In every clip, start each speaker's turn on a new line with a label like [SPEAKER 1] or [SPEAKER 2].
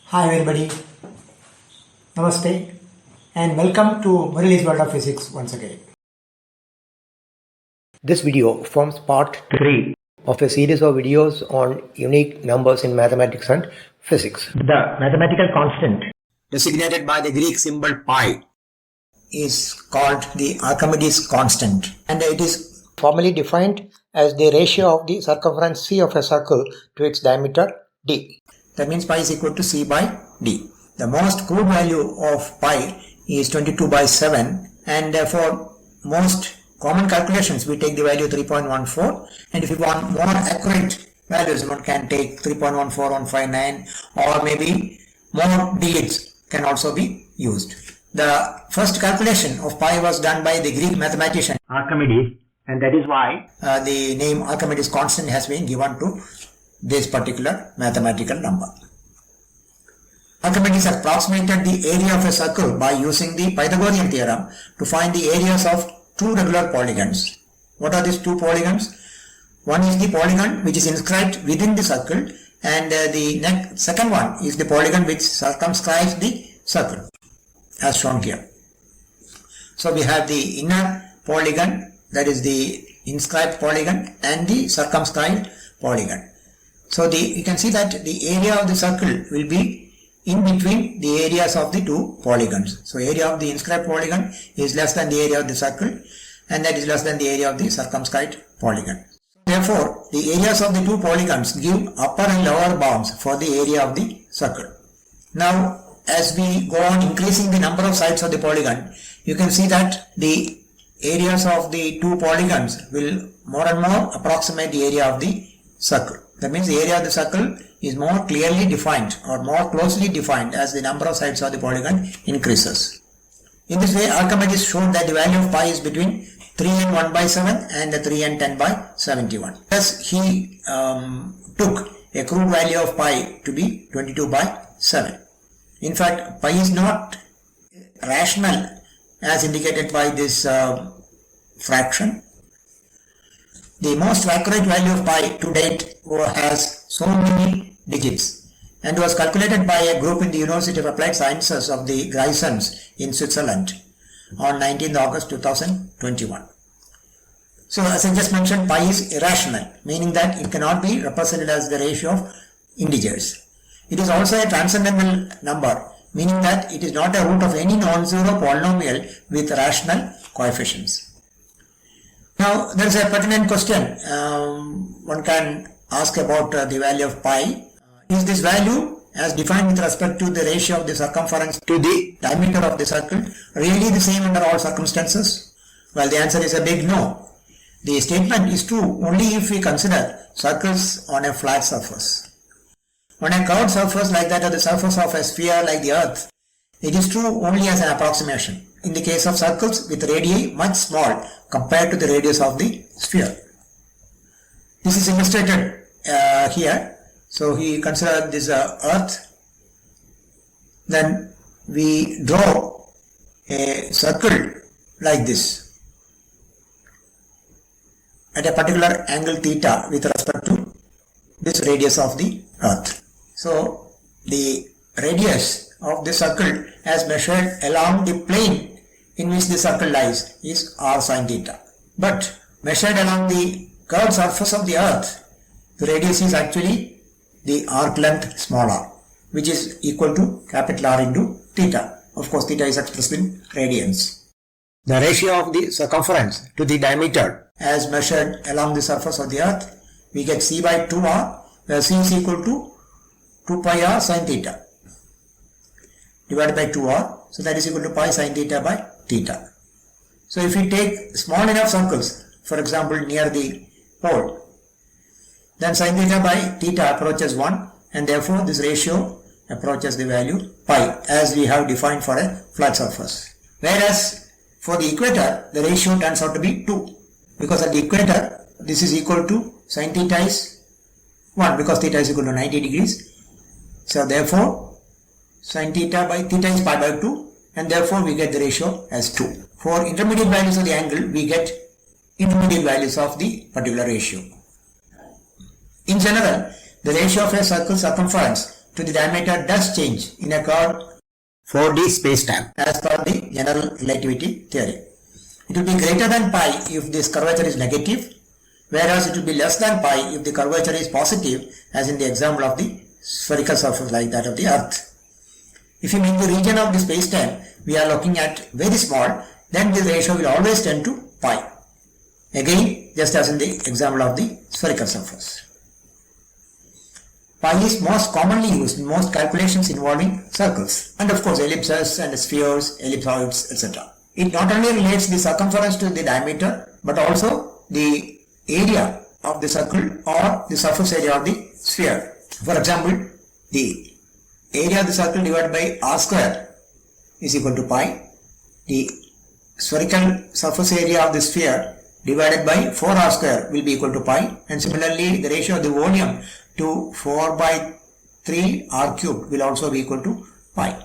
[SPEAKER 1] Hi everybody, Namaste and welcome to Murali's World of Physics once again.
[SPEAKER 2] This video forms part 3 of a series of videos on unique numbers in mathematics and physics.
[SPEAKER 1] The mathematical constant designated by the Greek symbol pi is called the Archimedes constant, and it is
[SPEAKER 2] Formally defined as the ratio of the circumference c of a circle to its diameter d.
[SPEAKER 1] That means pi is equal to c by d. The most crude value of pi is 22 by 7, and for most common calculations we take the value 3.14, and if you want more accurate values one can take 3.14159, or maybe more digits can also be used. The first calculation of pi was done by the Greek mathematician
[SPEAKER 3] Archimedes, and that is why
[SPEAKER 1] the name Archimedes constant has been given to this particular mathematical number. Archimedes approximated the area of a circle by using the Pythagorean theorem to find the areas of two regular polygons. What are these two polygons? One is the polygon which is inscribed within the circle, and the second one is the polygon which circumscribes the circle, as shown here. So we have the inner polygon, that is the inscribed polygon, and the circumscribed polygon. So you can see that the area of the circle will be in between the areas of the two polygons. So area of the inscribed polygon is less than the area of the circle, and that is less than the area of the circumscribed polygon. Therefore, the areas of the two polygons give upper and lower bounds for the area of the circle. Now, as we go on increasing the number of sides of the polygon, you can see that the areas of the two polygons will more and more approximate the area of the circle. That means the area of the circle is more clearly defined or more closely defined as the number of sides of the polygon increases. In this way, Archimedes showed that the value of pi is between 3 and 1 by 7 and 3 and 10 by 71. Thus, he took a crude value of pi to be 22 by 7. In fact, pi is not rational as indicated by this fraction. The most accurate value of pi to date has so many digits and was calculated by a group in the University of Applied Sciences of the Grisons in Switzerland on 19th August 2021. So as I just mentioned, pi is irrational, meaning that it cannot be represented as the ratio of integers. It is also a transcendental number, meaning that it is not a root of any non-zero polynomial with rational coefficients. Now, there is a pertinent question one can ask about the value of pi. Is this value, as defined with respect to the ratio of the circumference to the diameter of the circle, really the same under all circumstances? Well, the answer is a big no. The statement is true only if we consider circles on a flat surface. On a curved surface like that, or the surface of a sphere like the Earth, it is true only as an approximation. In the case of circles with radii much small compared to the radius of the sphere. This is illustrated here. So he considered this Earth. Then we draw a circle like this at a particular angle theta with respect to this radius of the Earth. So the radius of the circle as measured along the plane in which the circle lies is r sin theta. But measured along the curved surface of the Earth, the radius is actually the arc length small r, which is equal to capital R into theta. Of course, theta is expressed in radians. The ratio of the circumference to the diameter as measured along the surface of the Earth, we get c by 2r, where c is equal to 2 pi r sin theta divided by 2r. So that is equal to pi sin theta by theta. So if we take small enough circles, for example near the pole, then sin theta by theta approaches 1, and therefore this ratio approaches the value pi as we have defined for a flat surface. Whereas for the equator, the ratio turns out to be 2, because at the equator this is equal to sin theta is 1, because theta is equal to 90 degrees. So therefore sin theta by theta is pi by 2, and therefore we get the ratio as 2. For intermediate values of the angle, we get intermediate values of the particular ratio. In general, the ratio of a circle circumference to the diameter does change in a curved
[SPEAKER 3] 4D spacetime.
[SPEAKER 1] as per the general relativity theory. It will be greater than pi if this curvature is negative, whereas it will be less than pi if the curvature is positive, as in the example of the spherical surface like that of the Earth. If you mean the region of the spacetime we are looking at very small, then the ratio will always tend to pi. Again, just as in the example of the spherical surface. Pi is most commonly used in most calculations involving circles, and of course ellipses and spheres, ellipsoids, etc. It not only relates the circumference to the diameter, but also the area of the circle or the surface area of the sphere. For example, the area of the circle divided by r square is equal to pi. The spherical surface area of the sphere divided by 4r square will be equal to pi, and similarly the ratio of the volume to 4 by 3 r cubed will also be equal to pi.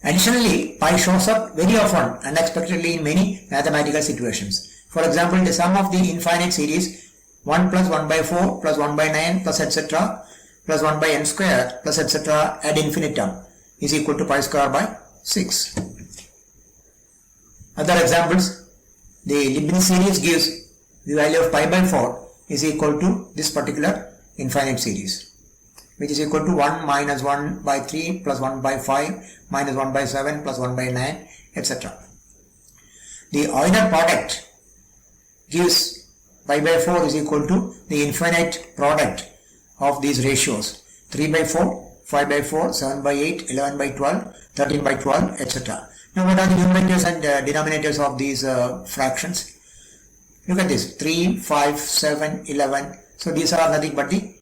[SPEAKER 1] Additionally, pi shows up very often unexpectedly in many mathematical situations. For example, the sum of the infinite series 1 plus 1 by 4 plus 1 by 9 plus etc. plus 1 by n square plus etc. ad infinitum is equal to pi square by 6. Other examples, the Leibniz series gives the value of pi by 4 is equal to this particular infinite series, which is equal to 1 minus 1 by 3 plus 1 by 5 minus 1 by 7 plus 1 by 9, etc. The Euler product gives pi by 4 is equal to the infinite product of these ratios 3 by 4, 5 by 4, 7 by 8, 11 by 12, 13 by 12, etc. Now what are the numerators and denominators of these fractions? Look at this, 3, 5, 7, 11. So these are nothing but the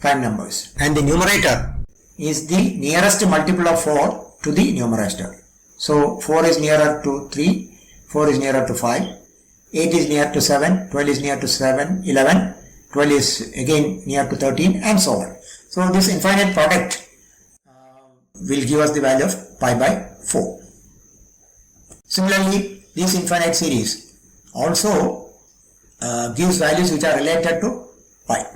[SPEAKER 1] prime numbers.
[SPEAKER 3] And the numerator
[SPEAKER 1] Is the nearest multiple of 4 to the numerator. So 4 is nearer to 3, 4 is nearer to 5, 8 is near to 7, 12 is near to 7, 11, 12 is again near to 13, and so on. So this infinite product will give us the value of pi by 4. Similarly, this infinite series also gives values which are related to pi.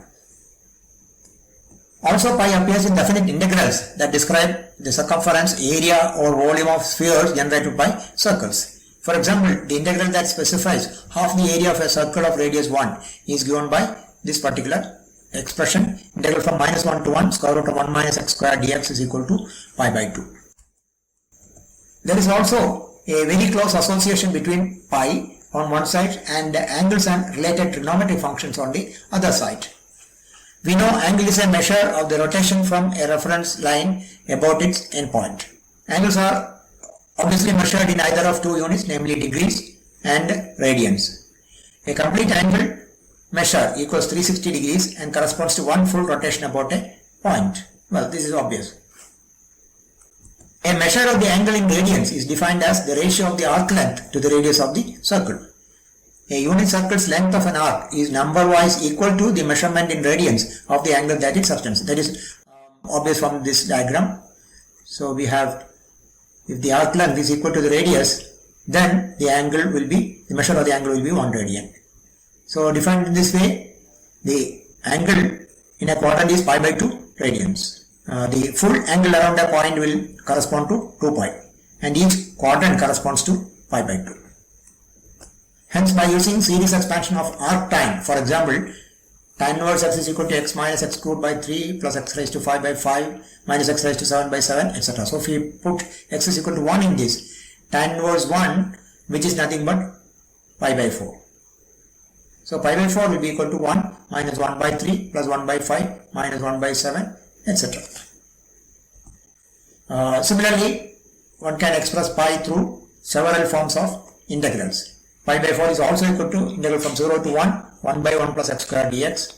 [SPEAKER 1] Also, pi appears in definite integrals that describe the circumference, area or volume of spheres generated by circles. For example, the integral that specifies half the area of a circle of radius 1 is given by this particular expression, integral from minus 1 to 1 square root of 1 minus x square dx is equal to pi by 2. There is also a very close association between pi on one side and angles and related trigonometric functions on the other side. We know angle is a measure of the rotation from a reference line about its endpoint. Angles are obviously measured in either of two units, namely degrees and radians. A complete angle measure equals 360 degrees and corresponds to one full rotation about a point. Well, this is obvious. A measure of the angle in radians is defined as the ratio of the arc length to the radius of the circle. A unit circle's length of an arc is number-wise equal to the measurement in radians of the angle that it subtends. That is obvious from this diagram. So we have, if the arc length is equal to the radius, then the angle will be, the measure of the angle will be 1 radian. So defined in this way, the angle in a quadrant is pi by 2 radians. The full angle around a point will correspond to 2 pi, and each quadrant corresponds to pi by 2. Hence, by using series expansion of arc time, for example, tan inverse x is equal to x minus x cubed by 3 plus x raised to 5 by 5 minus x raised to 7 by 7, etc. So if we put x is equal to 1 in this, tan inverse 1, which is nothing but pi by 4. So pi by 4 will be equal to 1 minus 1 by 3 plus 1 by 5 minus 1 by 7, etc. Similarly, one can express pi through several forms of integrals. Pi by 4 is also equal to integral from 0 to 1, 1 by 1 plus x square dx.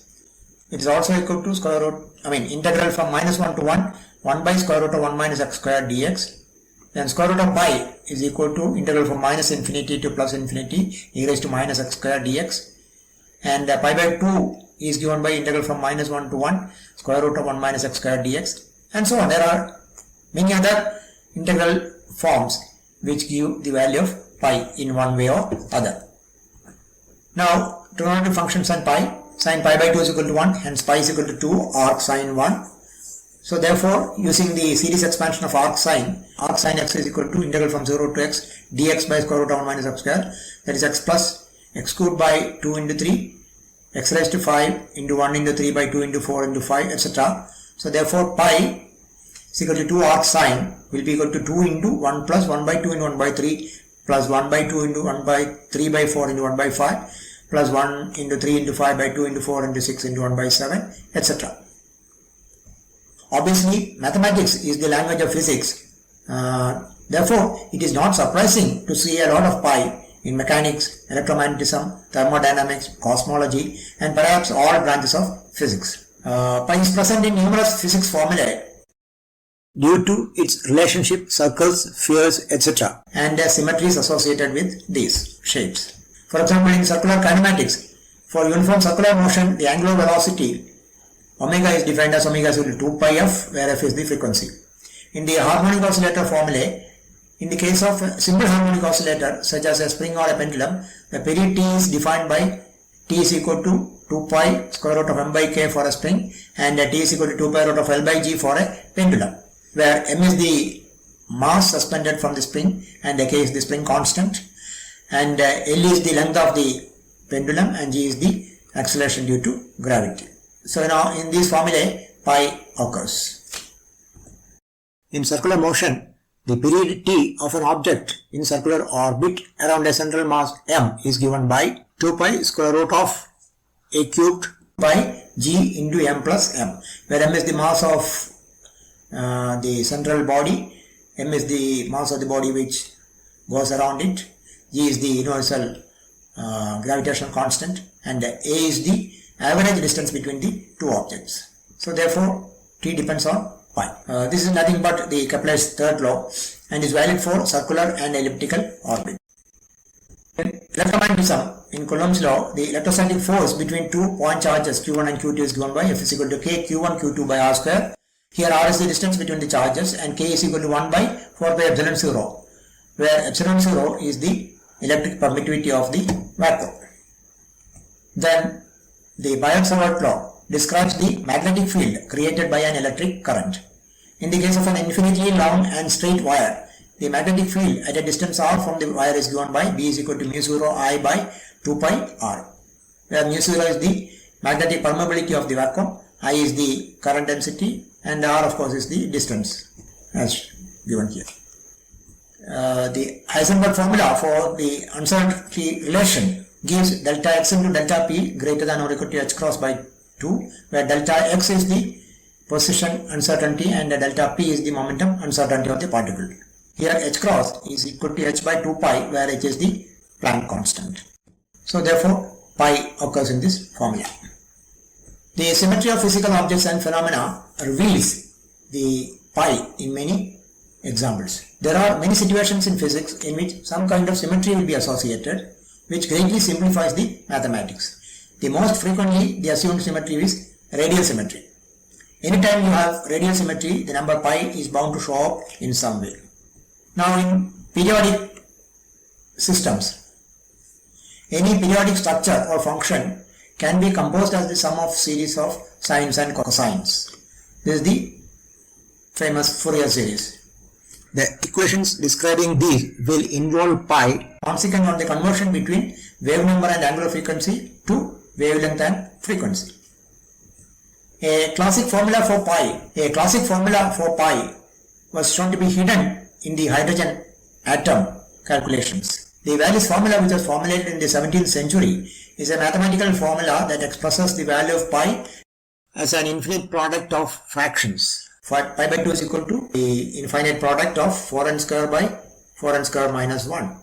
[SPEAKER 1] It is also equal to square root, integral from minus 1 to 1, 1 by square root of 1 minus x square dx. Then square root of pi is equal to integral from minus infinity to plus infinity e raised to minus x square dx. And pi by 2 is given by integral from minus 1 to 1, square root of 1 minus x square dx. And so on. There are many other integral forms which give the value of pi in one way or other. Now, trigonometric functions and pi. Sin pi by 2 is equal to 1, hence pi is equal to 2 arc sin 1. So therefore, using the series expansion of arc sine x is equal to integral from 0 to x dx by square root of 1 minus x square, that is x plus x cubed by 2 into 3, x raised to 5 into 1 into 3 by 2 into 4 into 5, etc. So therefore pi is equal to 2 arc sine will be equal to 2 into 1 plus 1 by 2 into 1 by 3 plus 1 by 2 into 1 by 3 by 4 into 1 by 5 plus 1 into 3 into 5 by 2 into 4 into 6 into 1 by 7, etc. Obviously, mathematics is the language of physics. Therefore, it is not surprising to see a lot of pi in mechanics, electromagnetism, thermodynamics, cosmology, and perhaps all branches of physics. Pi is present in numerous physics formulae
[SPEAKER 3] Due to its relationship, circles, spheres, etc.
[SPEAKER 1] and their symmetries associated with these shapes. For example, in circular kinematics, for uniform circular motion, the angular velocity omega is defined as omega is equal to 2 pi f, where f is the frequency. In the harmonic oscillator formulae, in the case of a simple harmonic oscillator such as a spring or a pendulum, the period t is defined by t is equal to 2 pi square root of m by k for a spring and t is equal to 2 pi root of L by g for a pendulum, where m is the mass suspended from the spring and k is the spring constant, and L is the length of the pendulum and g is the acceleration due to gravity. So now in these formulae pi occurs.
[SPEAKER 3] In circular motion, the period t of an object in circular orbit around a central mass m is given by 2 pi square root of a cubed
[SPEAKER 1] by g into m plus m, where m is the mass of the central body, m is the mass of the body which goes around it, g is the universal gravitational constant, and a is the average distance between the two objects. So therefore t depends on pi. This is nothing but the Kepler's third law and is valid for circular and elliptical orbit. In electromagnetism, in Coulomb's law, the electrostatic force between two point charges q1 and q2 is given by F is equal to k q1 q2 by r square. Here r is the distance between the charges and k is equal to 1 by 4 by epsilon 0, where epsilon 0 is the electric permittivity of the vacuum. Then the Biot-Savert law describes the magnetic field created by an electric current. In the case of an infinitely long and straight wire, the magnetic field at a distance r from the wire is given by B is equal to mu 0 I by 2 pi r, where mu 0 is the magnetic permeability of the vacuum, I is the current density, and r of course is the distance as given here. The Heisenberg formula for the uncertainty relation gives delta x into delta p greater than or equal to h cross by 2, where delta x is the position uncertainty and delta p is the momentum uncertainty of the particle. Here h cross is equal to h by 2 pi, where h is the Planck constant. So therefore pi occurs in this formula. The symmetry of physical objects and phenomena reveals the pi in many examples. There are many situations in physics in which some kind of symmetry will be associated, which greatly simplifies the mathematics. The most frequently the assumed symmetry is radial symmetry. Anytime you have radial symmetry, the number pi is bound to show up in some way. Now in periodic systems, any periodic structure or function can be composed as the sum of series of sines and cosines. This is the famous Fourier series.
[SPEAKER 3] The equations describing these will involve pi
[SPEAKER 1] consequent on the conversion between wave number and angular frequency to wavelength and frequency. A classic formula for pi was shown to be hidden in the hydrogen atom calculations. The Wallis formula, which was formulated in the 17th century, is a mathematical formula that expresses the value of pi
[SPEAKER 3] as an infinite product of fractions.
[SPEAKER 1] Pi by 2 is equal to the infinite product of 4n square by 4n square minus 1.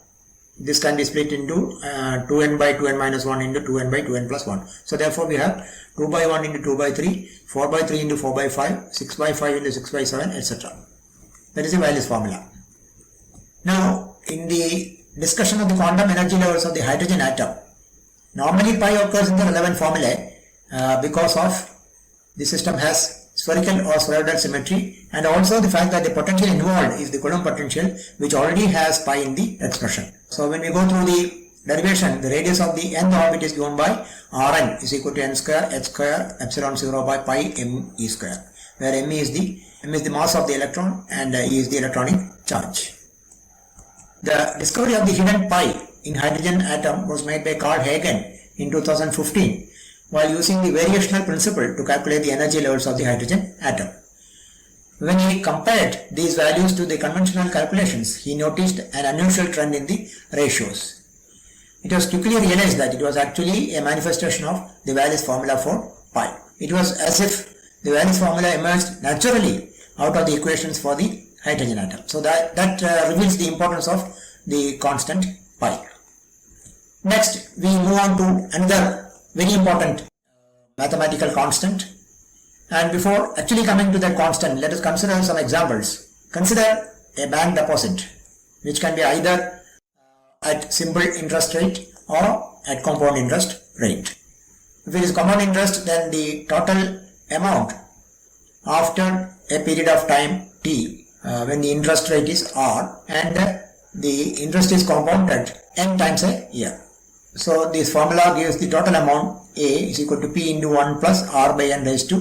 [SPEAKER 1] This can be split into 2n by 2n minus 1 into 2n by 2n plus 1. So therefore we have 2 by 1 into 2 by 3, 4 by 3 into 4 by 5, 6 by 5 into 6 by 7, etc. That is the Wallis formula. Now in the discussion of the quantum energy levels of the hydrogen atom, normally pi occurs in the relevant formulae because of the system has spherical or spheroidal symmetry, and also the fact that the potential involved is the Coulomb potential, which already has pi in the expression. So when we go through the derivation, the radius of the nth orbit is given by Rn is equal to n square h square epsilon 0 by pi m e square, where m is the mass of the electron and E is the electronic charge. The discovery of the hidden pi in hydrogen atom was made by Carl Hagen in 2015 while using the variational principle to calculate the energy levels of the hydrogen atom. When he compared these values to the conventional calculations, he noticed an unusual trend in the ratios. It was quickly realized that it was actually a manifestation of the Wallis formula for pi. It was as if the Wallis formula emerged naturally out of the equations for the hydrogen atom. So that reveals the importance of the constant pi. Next, we move on to another very important mathematical constant. And before actually coming to that constant, let us consider some examples. Consider a bank deposit, which can be either at simple interest rate or at compound interest rate. If it is compound interest, then the total amount after a period of time t, when the interest rate is r and the interest is compounded n times a year. So this formula gives the total amount A is equal to P into 1 plus R by N raised to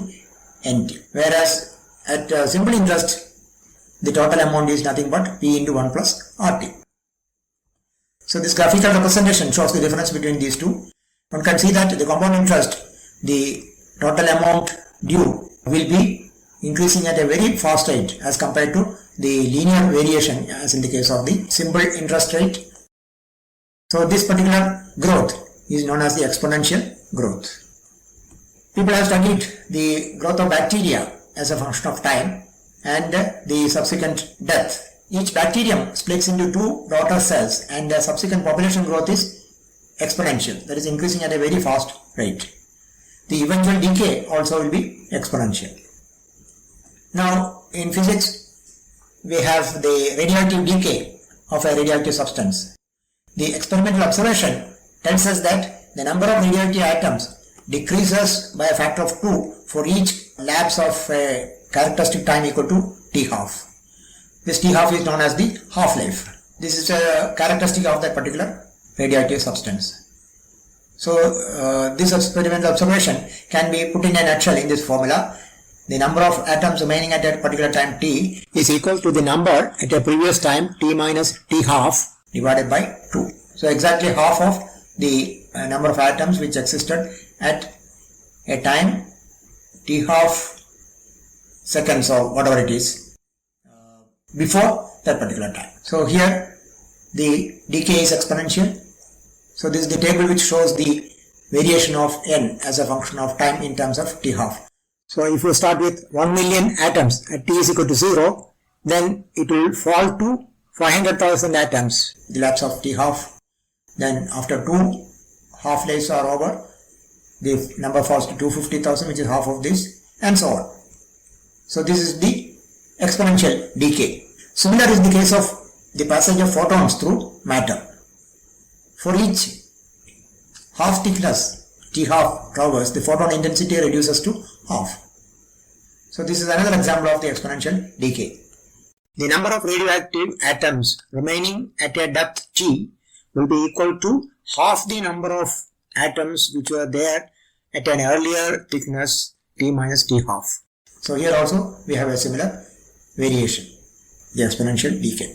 [SPEAKER 1] NT. Whereas at simple interest, the total amount is nothing but P into 1 plus RT. So this graphical representation shows the difference between these two. One can see that the compound interest, the total amount due will be increasing at a very fast rate as compared to the linear variation as in the case of the simple interest rate. So this particular growth is known as the exponential growth. People have studied the growth of bacteria as a function of time and the subsequent death. Each bacterium splits into two daughter cells and the subsequent population growth is exponential, that is increasing at a very fast rate. The eventual decay also will be exponential. Now in physics we have the radioactive decay of a radioactive substance. The experimental observation tells us that the number of radioactive atoms decreases by a factor of 2 for each lapse of a characteristic time equal to t half. This t half is known as the half-life. This is a characteristic of that particular radioactive substance. So this experimental observation can be put in a nutshell in this formula. The number of atoms remaining at a particular time t
[SPEAKER 3] is equal to the number at a previous time t minus t half
[SPEAKER 1] divided by 2. So exactly half of the number of atoms which existed at a time t half seconds or whatever it is before that particular time. So here the decay is exponential. So this is the table which shows the variation of n as a function of time in terms of t half.
[SPEAKER 3] So if you start with 1 million atoms at t is equal to 0, then it will fall to 500,000 atoms,
[SPEAKER 1] the lapse of t half. Then after 2 half-lives are over, the number falls to 250,000, which is half of this, and so on. So this is the exponential decay. Similar is the case of the passage of photons through matter. For each half thickness t half traverse, the photon intensity reduces to half. So this is another example of the exponential decay.
[SPEAKER 3] The number of radioactive atoms remaining at a depth t will be equal to half the number of atoms which were there at an earlier thickness t minus t half.
[SPEAKER 1] So here also we have a similar variation, the exponential decay.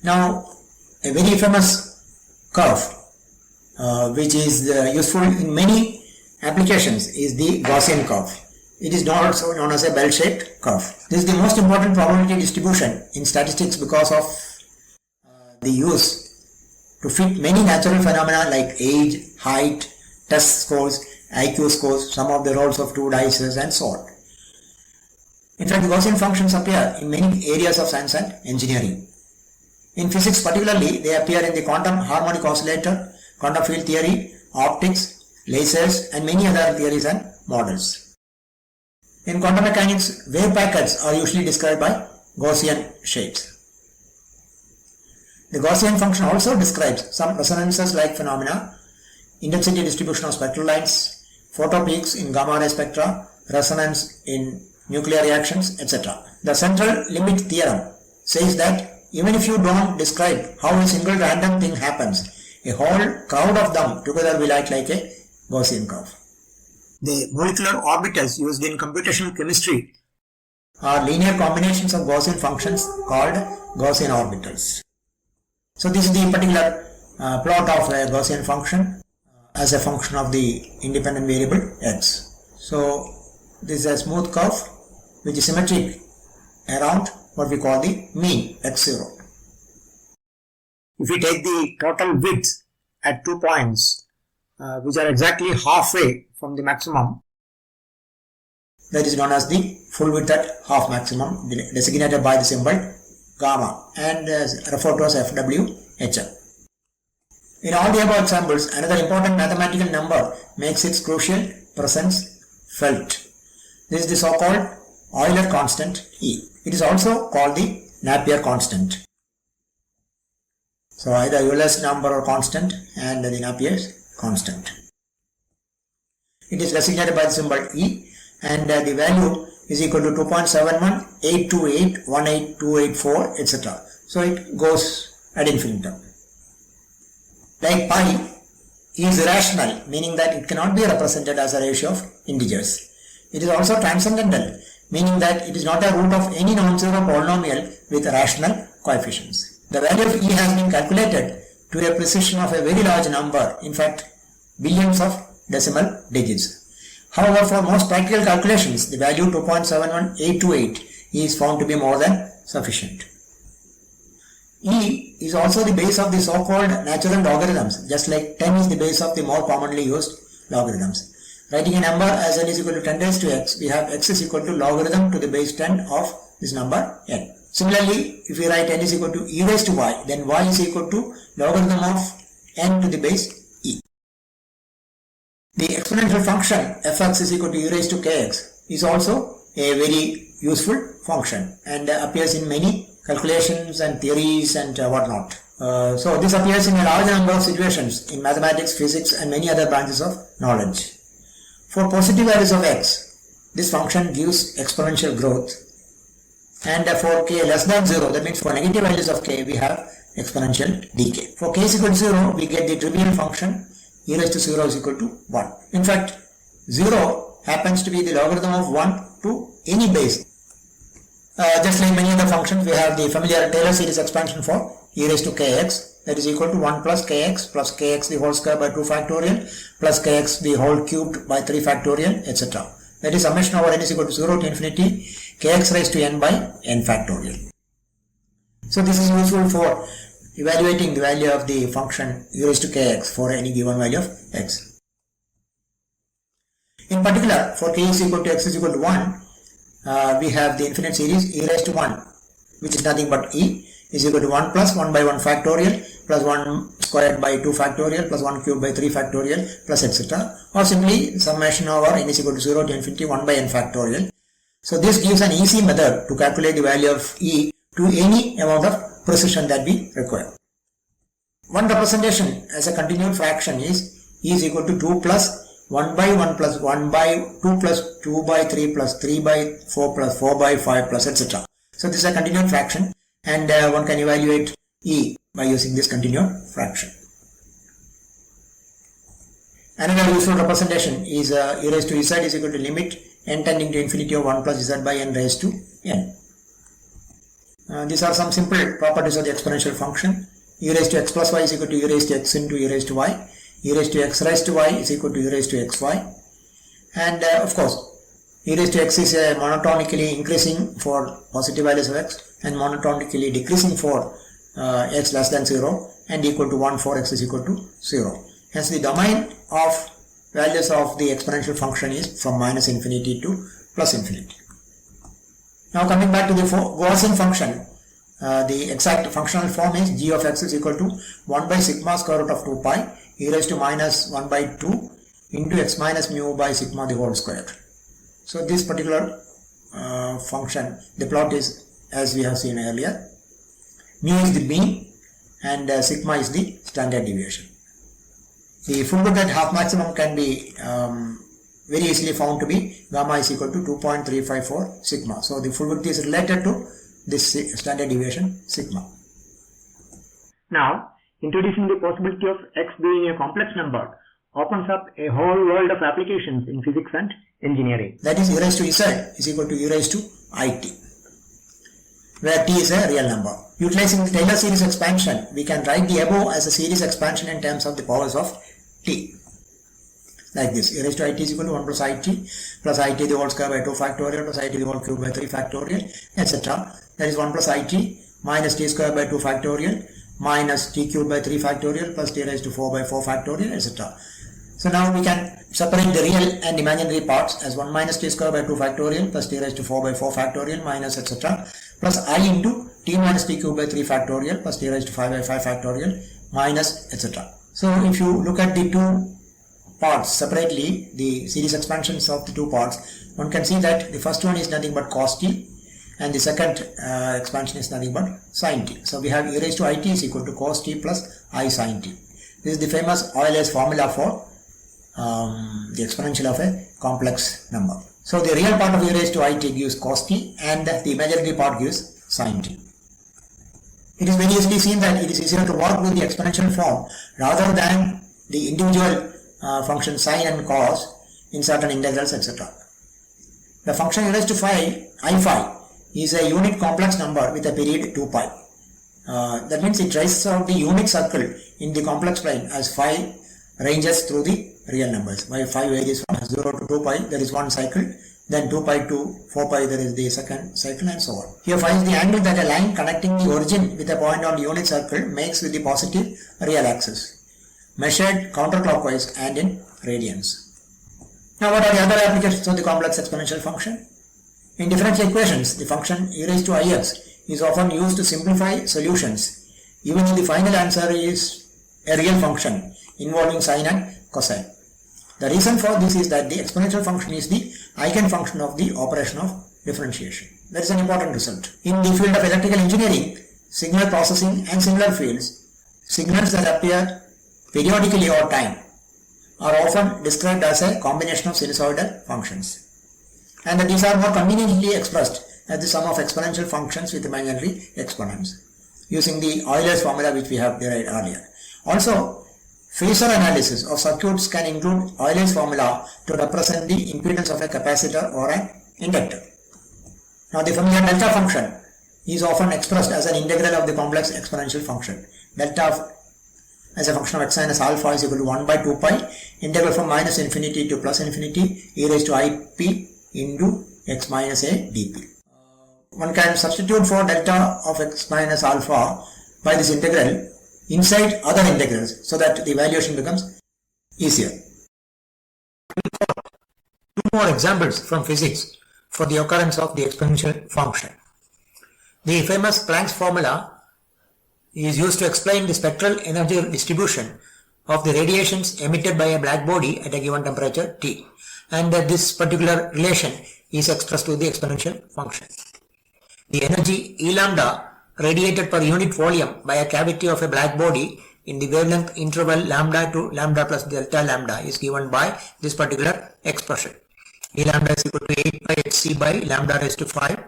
[SPEAKER 1] Now a very famous curve which is useful in many applications is the Gaussian curve. It is also known as a bell-shaped curve. This is the most important probability distribution in statistics because of the use to fit many natural phenomena like age, height, test scores, IQ scores, some of the rolls of 2 dice and so on. In fact, Gaussian functions appear in many areas of science and engineering. In physics particularly, they appear in the quantum harmonic oscillator, quantum field theory, optics, lasers and many other theories and models. In quantum mechanics, wave packets are usually described by Gaussian shapes. The Gaussian function also describes some resonances-like phenomena, intensity distribution of spectral lines, photo peaks in gamma ray spectra, resonance in nuclear reactions, etc. The central limit theorem says that even if you don't describe how a single random thing happens, a whole crowd of them together will act like a Gaussian curve.
[SPEAKER 3] The molecular orbitals used in computational chemistry
[SPEAKER 1] are linear combinations of Gaussian functions called Gaussian orbitals. So this is the particular plot of a Gaussian function as a function of the independent variable x. So this is a smooth curve which is symmetric around what we call the mean x0.
[SPEAKER 3] If we take the total width at 2 points which are exactly halfway from the maximum,
[SPEAKER 1] that is known as the full width at half maximum, designated by the symbol gamma and referred to as FWHM. In all the above examples, another important mathematical number makes its crucial presence felt. This is the so-called Euler constant E. It is also called the Napier constant. So either Euler's number or constant and the Napier's constant. It is designated by the symbol E, and the value is equal to 2.71, 828, 18284, etc. So it goes ad infinitum. Like pi is irrational, meaning that it cannot be represented as a ratio of integers. It is also transcendental, meaning that it is not a root of any non-zero polynomial with rational coefficients. The value of E has been calculated to a precision of a very large number, in fact billions of decimal digits. However, for most practical calculations, the value 2.71828 is found to be more than sufficient. E is also the base of the so-called natural logarithms, just like 10 is the base of the more commonly used logarithms. Writing a number as n is equal to 10 raised to x, we have x is equal to logarithm to the base 10 of this number n. Similarly, if we write n is equal to e raised to y, then y is equal to logarithm of n to the base e. The exponential function fx is equal to e raised to kx is also a very useful function and appears in many calculations and theories and whatnot. So this appears in a large number of situations in mathematics, physics and many other branches of knowledge. For positive values of x, this function gives exponential growth, and for k less than 0, that means for negative values of k, we have exponential decay. For k is equal to 0, we get the trivial function e raised to 0 is equal to 1. In fact, 0 happens to be the logarithm of 1 to any base. Just like many other functions, we have the familiar Taylor series expansion for e raised to kx, that is equal to 1 plus kx the whole square by 2 factorial plus kx the whole cubed by 3 factorial, etc. That is summation over n is equal to 0 to infinity kx raised to n by n factorial. So this is useful for evaluating the value of the function e raised to kx for any given value of x. In particular, for k is equal to x is equal to 1, we have the infinite series e raised to 1, which is nothing but e is equal to 1 plus 1 by 1 factorial plus 1 squared by 2 factorial plus 1 cubed by 3 factorial plus etc. Or simply summation over n is equal to 0 to infinity 1 by n factorial. So this gives an easy method to calculate the value of e to any amount of precision that we require. One representation as a continued fraction is e is equal to 2 plus 1 by 1 plus 1 by 2 plus 2 by 3 plus 3 by 4 plus 4 by 5 plus etc. So this is a continued fraction, and one can evaluate e by using this continued fraction. Another useful representation is e raised to z is equal to limit n tending to infinity of 1 plus z by n raised to n. These are some simple properties of the exponential function. E raised to x plus y is equal to e raised to x into e raised to y. E raised to x raised to y is equal to e raised to xy. And of course, e raised to x is monotonically increasing for positive values of x and monotonically decreasing for x less than 0 and equal to 1 for x is equal to 0. Hence the domain of values of the exponential function is from minus infinity to plus infinity. Now coming back to the Gaussian function, the exact functional form is g of x is equal to 1 by sigma square root of 2 pi e raised to minus 1 by 2 into x minus mu by sigma the whole square. So this particular function, the plot is as we have seen earlier. Mu is the mean and sigma is the standard deviation. The full width at half maximum can be very easily found to be gamma is equal to 2.354 sigma. So the full width is related to this standard deviation sigma.
[SPEAKER 3] Now, introducing the possibility of x being a complex number opens up a whole world of applications in physics and engineering.
[SPEAKER 1] That is e raised to z is equal to e raised to it, where t is a real number. Utilizing the Taylor series expansion, we can write the above as a series expansion in terms of the powers of t. Like this, e raised to it is equal to 1 plus it the whole square by 2 factorial plus it the whole cube by 3 factorial, etc. That is 1 plus it minus t square by 2 factorial minus t cube by 3 factorial plus t raised to 4 by 4 factorial, etc. So now we can separate the real and imaginary parts as 1 minus t square by 2 factorial plus t raised to 4 by 4 factorial minus etc. plus I into t minus t cube by 3 factorial plus t raised to 5 by 5 factorial minus etc. So if you look at the two parts separately, the series expansions of the two parts, one can see that the first one is nothing but cos t and the second expansion is nothing but sin t. So we have e raised to it is equal to cos t plus I sin t. This is the famous Euler's formula for the exponential of a complex number. So the real part of e raised to it gives cos t and the imaginary part gives sin t. It is very easily seen that it is easier to work with the exponential form rather than the individual function sine and cos in certain integrals, etc. The function e raised to I phi is a unit complex number with a period 2 pi. That means it traces out the unit circle in the complex plane as phi ranges through the real numbers. Why phi varies from 0 to 2 pi, there is one cycle, then 2 pi to 4 pi there is the second cycle, and so on. Here phi is the angle that a line connecting the origin with a point on the unit circle makes with the positive real axis, measured counterclockwise and in radians. Now what are the other applications of the complex exponential function? In differential equations, the function e raised to ix is often used to simplify solutions, even if the final answer is a real function involving sine and cosine. The reason for this is that the exponential function is the eigenfunction of the operation of differentiation. That is an important result. In the field of electrical engineering, signal processing and similar fields, signals that appear periodically over time are often described as a combination of sinusoidal functions, and that these are more conveniently expressed as the sum of exponential functions with imaginary exponents using the Euler's formula which we have derived earlier. Also, phasor analysis of circuits can include Euler's formula to represent the impedance of a capacitor or an inductor. Now the familiar delta function is often expressed as an integral of the complex exponential function. Delta as a function of x minus alpha is equal to 1 by 2 pi integral from minus infinity to plus infinity e raised to ip into x minus a dp. One can substitute for delta of x minus alpha by this integral inside other integrals so that the evaluation becomes easier. Two more examples from physics for the occurrence of the exponential function. The famous Planck's formula is used to explain the spectral energy distribution of the radiations emitted by a black body at a given temperature T, and this particular relation is expressed through the exponential function. The energy E lambda radiated per unit volume by a cavity of a black body in the wavelength interval lambda to lambda plus delta lambda is given by this particular expression. E lambda is equal to 8 by hc by lambda raised to 5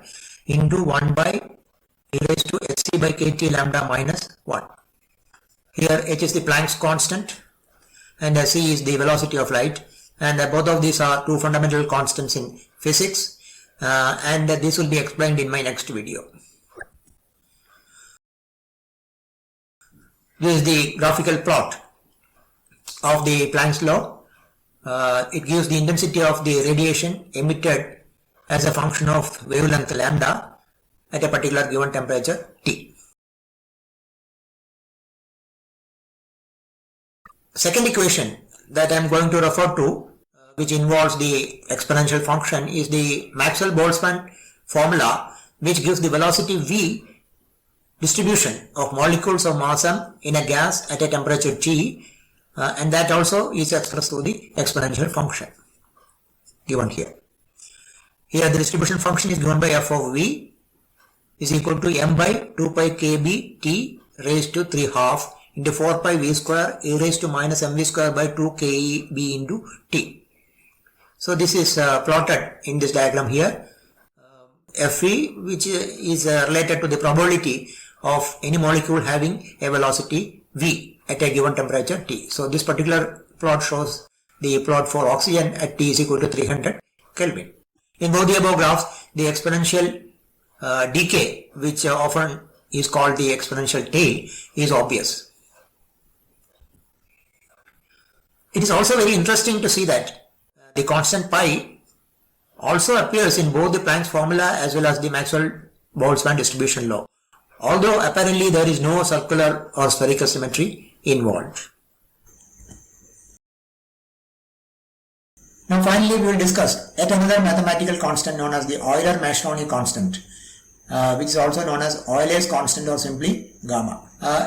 [SPEAKER 1] into 1 by e raised to hc by kt lambda minus 1. Here h is the Planck's constant and c is the velocity of light, and both of these are two fundamental constants in physics, and this will be explained in my next video. This is the graphical plot of the Planck's law. It gives the intensity of the radiation emitted as a function of wavelength lambda at a particular given temperature T. Second equation that I am going to refer to, which involves the exponential function, is the Maxwell-Boltzmann formula, which gives the velocity v distribution of molecules of mass m in a gas at a temperature T, and that also is expressed through the exponential function given here. Here the distribution function is given by f of v is equal to m by 2 pi kb t raised to 3 half into 4 pi v square e raised to minus mv square by 2 keb into t. So this is plotted in this diagram here. Fe, which is related to the probability of any molecule having a velocity v at a given temperature T. So this particular plot shows the plot for oxygen at T is equal to 300 Kelvin. In both the above graphs, the exponential decay, which often is called the exponential tail, is obvious. It is also very interesting to see that the constant pi also appears in both the Planck's formula as well as the Maxwell-Boltzmann distribution law, although apparently there is no circular or spherical symmetry involved. Now finally we will discuss yet another mathematical constant known as the Euler-Mascheroni constant, which is also known as Euler's constant or simply gamma.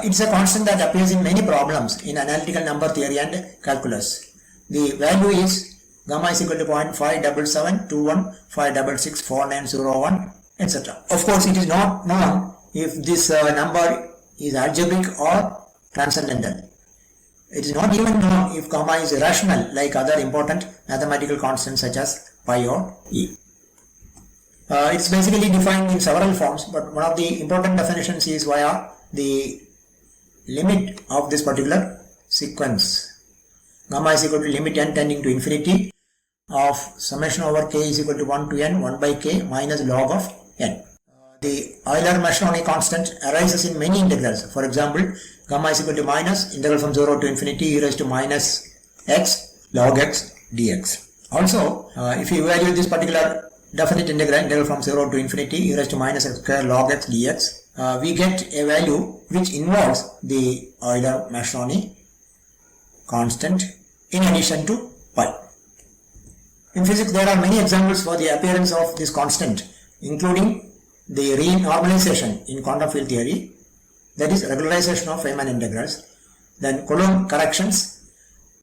[SPEAKER 1] It's a constant that appears in many problems in analytical number theory and calculus. The value is gamma is equal to 0.5721564901, etc. Of course, it is not known if this number is algebraic or transcendental. It is not even known if gamma is irrational like other important mathematical constants such as pi or e. It's basically defined in several forms, but one of the important definitions is via the limit of this particular sequence. Gamma is equal to limit n tending to infinity of summation over k is equal to 1 to n 1 by k minus log of n. The Euler-Mascheroni constant arises in many integrals. For example, gamma is equal to minus integral from 0 to infinity e raised to minus x log x dx. Also, if you evaluate this particular definite integral from 0 to infinity e raised to minus x square log x dx, we get a value which involves the Euler-Mascheroni constant in addition to pi. In physics, there are many examples for the appearance of this constant, including the renormalization in quantum field theory, that is regularization of Feynman integrals, then Coulomb corrections,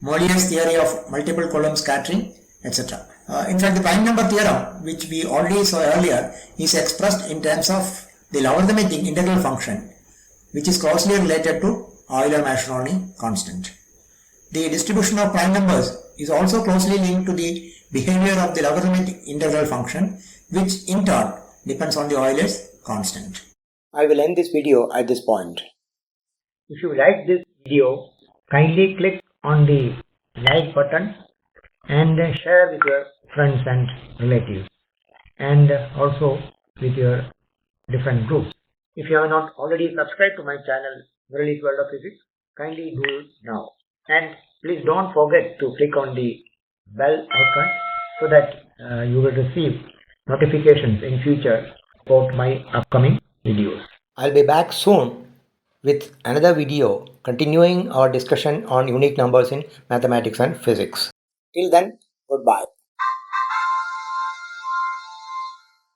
[SPEAKER 1] Molier's theory of multiple Coulomb scattering, etc. In fact, the prime number theorem, which we already saw earlier, is expressed in terms of the logarithmic integral function, which is closely related to Euler-Mascheroni constant. The distribution of prime numbers is also closely linked to the behavior of the logarithmic integral function, which in turn depends on the Euler's constant.
[SPEAKER 2] I will end this video at this point. If you like this video, kindly click on the like button and share with your friends and relatives, and also with your different groups. If you have not already subscribed to my channel, Murali's World of Physics, kindly do it now. And please don't forget to click on the bell icon so that you will receive notifications in future about my upcoming videos. I'll be back soon with another video continuing our discussion on unique numbers in mathematics and physics. Till then, goodbye.